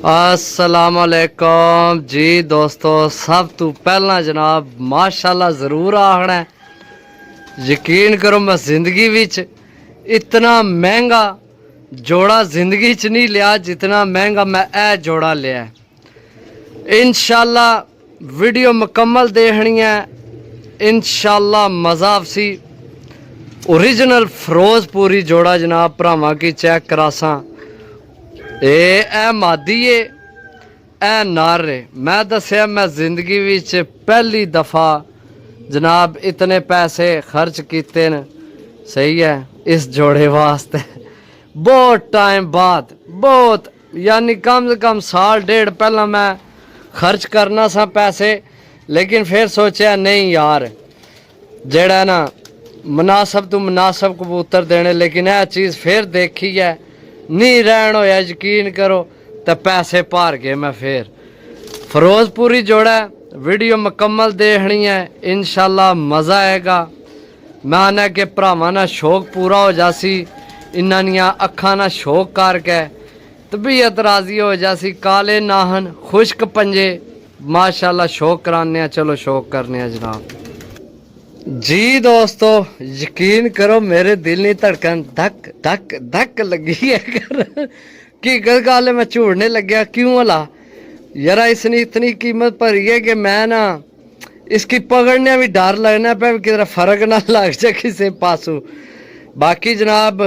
अस्सलामुअलैकुम जी दोस्तों, सब तो पहला जनाब माशाल्लाह ज़रूर आखना है। यकीन करो मैं ज़िंदगी विच इतना महंगा जोड़ा ज़िंदगी च नहीं लिया जितना महंगा मैं ए जोड़ा लिया। इंशाल्लाह वीडियो मुकम्मल देखनी है, इंशाल्लाह मज़ा आपसी। ओरिजिनल फिरोजपुरी जोड़ा जनाब भरावां की चेक करासा। ए मादी है, ए नर है। मैं दसिया मैं जिंदगी विच पहली दफ़ा जनाब इतने पैसे खर्च किए न, सही है, इस जोड़े वास्ते। बहुत टाइम बाद, बहुत यानी कम से कम साल डेढ़ पहला मैं खर्च करना सा पैसे, लेकिन फिर सोचा नहीं यार, जेड़ा ना मुनासब तो मुनासब कबूतर देने, लेकिन यह चीज़ फिर देखी है नहीं रहन होया, यकीन करो तो पैसे भार गए। मैं फिर फिरोजपुरी जोड़ा वीडियो मुकम्मल देखनी है, इंशाल्लाह मज़ा आएगा। मैं आना कि भरावां ना शौक पूरा हो जासी, इन्हां दियां अखां ना शौक करके तबीयत राजी हो जासी। काले नाहन खुश्क पंजे माशाल्लाह शौक कराने। चलो शौक करने जनाब जी दोस्तों, यकीन करो मेरे दिल की धड़कन धक धक धक लगी है कर कि गल मैं झूठने लग्या क्यों हला यार। इसने इतनी कीमत भरी है कि मैं ना इसकी पकड़ने भी डर लगना पे किधर फर्क ना लग जाए किसी पासों। बाकी जनाब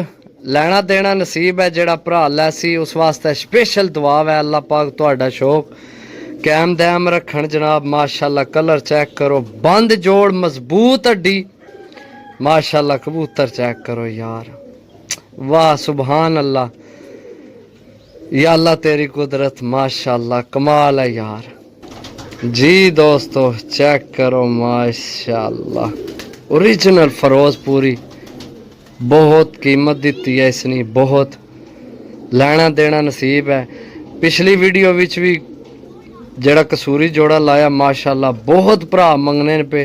लेना देना नसीब है, जेड़ा भरा लैसी उस वास्ते स्पेशल दुआ है। अल्लाह पाक तुहाडा शौक कैम दैम रखन जनाब। माशाल्लाह कलर चेक करो, बंद जोड़ मजबूत हड्डी माशाल्लाह। कबूतर चेक करो यार, वाह सुभान अल्लाह, या अल्लाह तेरी कुदरत माशाल्लाह कमाल है यार। जी दोस्तों चेक करो माशाल्लाह, ओरिजिनल फिरोजपुरी। बहुत कीमत दी है इसने, बहुत लेना देना नसीब है। पिछली वीडियो विच भी जड़ा कसूरी जोड़ा लाया माशाल्लाह बहुत भरा मंगने पे,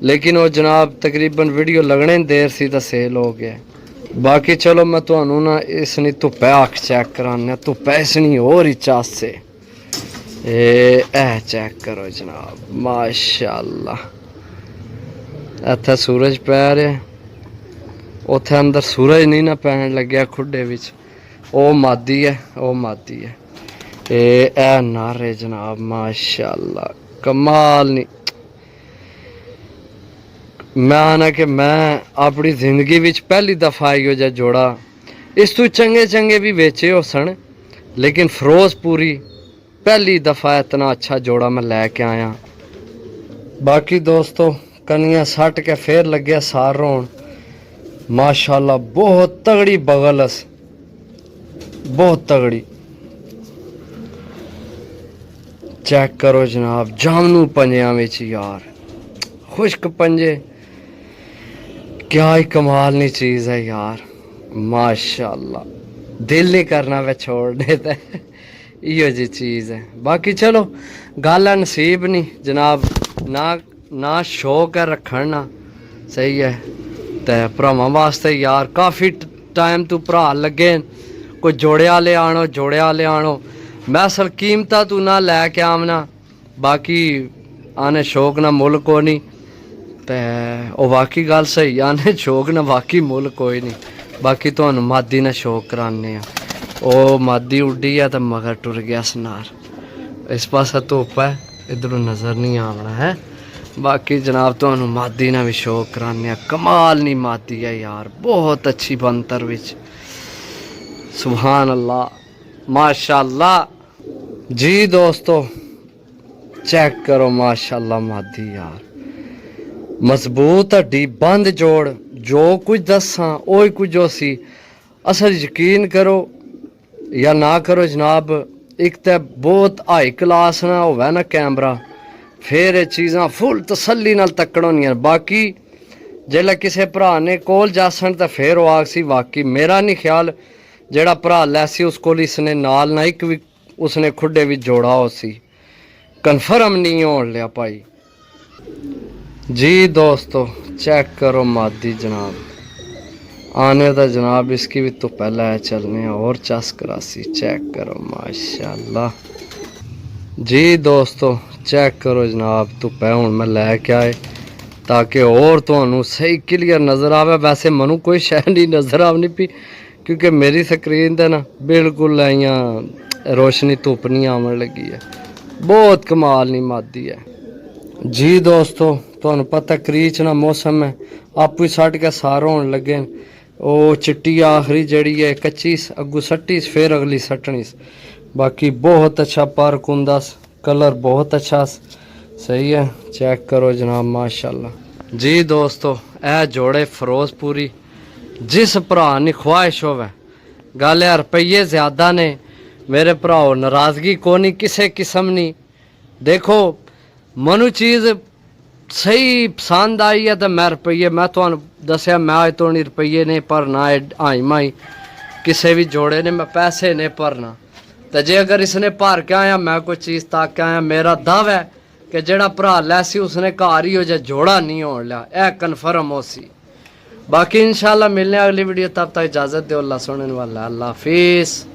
लेकिन वो जनाब तकरीबन वीडियो लगने देर सी तो सेल हो गया। बाकी चलो मैं तुहानू ना इसनी धुप्पै अख चेक कराने, धुप्पै इसनी होर ही चासे। ए चेक करो जनाब माशाल्लाह, इत्थे सूरज पै रहा, उत्थे अंदर सूरज नहीं ना पैन लग्या खुडे विच। ओ मादी है, ओ मादी है। ए नारे जनाब माशाल्लाह कमाल। नहीं मैं आना कि मैं अपनी जिंदगी विच पहली दफा इहो जिहा जोड़ा, इस तू चंगे चंगे भी बेचे हो सन, लेकिन फिरोजपुरी पहली दफा इतना अच्छा जोड़ा मैं लैके आया। बाकी दोस्तों कनिया सट के फिर लग्या सार रोन माशाल्लाह। बहुत तगड़ी बगलस, बहुत तगड़ी। चेक करो जनाब जामनू पंजियां विच यार, खुश्क पंजे, क्या ही कमाल नी चीज़ है यार माशाल्लाह। दिल नहीं करना वे छोड़ने ते, इहो जी चीज़ है। बाकी चलो गल है नसीब नहीं जनाब, ना शौक है रखन ना, सही है। तो भरावां वास्ते यार काफ़ी टाइम तो भरा लगे, कोई जोड़े आले आनो, जोड़े आले आनो। मैं असल कीमता तू ना लैके आवना, बाकी आने शौक ना मुल को नहीं। तो वाकई गल सही, आने शौक ना वाकई मुल कोई नहीं। बाकी तुहानू मादी ना शौक कराने। ओ मादी उड्डी है तो मगर टुर गया सनार। इस पासा धुप है, इधरों नज़र नहीं आना है। बाकी जनाब तुहानू मादी ना भी शौक कराने। कमाल नहीं मादी है यार, बहुत अच्छी बनतर विच, सुभान अल्लाह माशाल्लाह। जी दोस्तों चेक करो माशाल्लाह मादी यार, मजबूत हड्डी, बंद जोड़, जो कुछ दसा ओ कुछ हो सी। असल यकीन करो या ना करो जनाब, एक तो बहुत हाई क्लास ना होवे ना कैमरा, फिर चीज़ां फुल तसल्ली नाल तक्कड़ होनियां। बाकी जेल्लै किसी भरा ने कोल जासन तो फिर वो आखसी वाकई मेरा नहीं ख्याल जेड़ा भरा लैसी उस कोल इसने नाल ना एक भी उसने खुडे भी जोड़ा हो सी, कन्फर्म नहीं हो लिया भाई। जी दोस्तों चेक करो मादी जनाब, आने था जनाब इसकी भी तो पहला है चलने हैं। और चस करासी चेक करो माशाल्लाह जी दोस्तों, चेक करो जनाब तो पै हूँ मैं लैके आए ताकि और तो सही क्लियर नज़र आवे। वैसे मनु कोई शह नहीं नज़र आवनी पी क्योंकि मेरी स्क्रीन ते ना बिल्कुल इयां रोशनी धुप नहीं आवन लगी है। बहुत कमाल नहीं मादी है जी दोस्तों। तुहानू पता करीच ना मौसम है आपू ही सट के सारे होने लगे। वो चिट्टी आखिरी जड़ी है कच्ची अगू सट्टी फिर अगली सटनी। बाकी बहुत अच्छा पर कुंदस कलर बहुत अच्छा सही है। चेक करो जनाब माशाल्लाह जी दोस्तों। ए जोड़े फिरोजपुरी जिस भरा नी ख्वाहिश होवे गल है रुपये ज्यादा ने मेरे भराओ नाराजगी को नहीं किसी किस्म नहीं। देखो मनु चीज़ सही पसंद आई है तो मैं रुपये मैं तो दसिया मैं अज तो नहीं रुपये नहीं भरना आई माई किसी भी जोड़े ने मैं पैसे नहीं भरना। तो जे अगर इसने भर के आया मैं कोई चीज़ तक के आया मेरा दावा है कि जेड़ा भरा लैसी उसने घर ही हो जाए जोड़ा नहीं हो लिया यह कन्फर्म हो सी। बाकी इंशाल्लाह मिलने अगली वीडियो तब तक इजाज़त दो। अल्लाह सुनने वाला अल्लाह हाफिज़।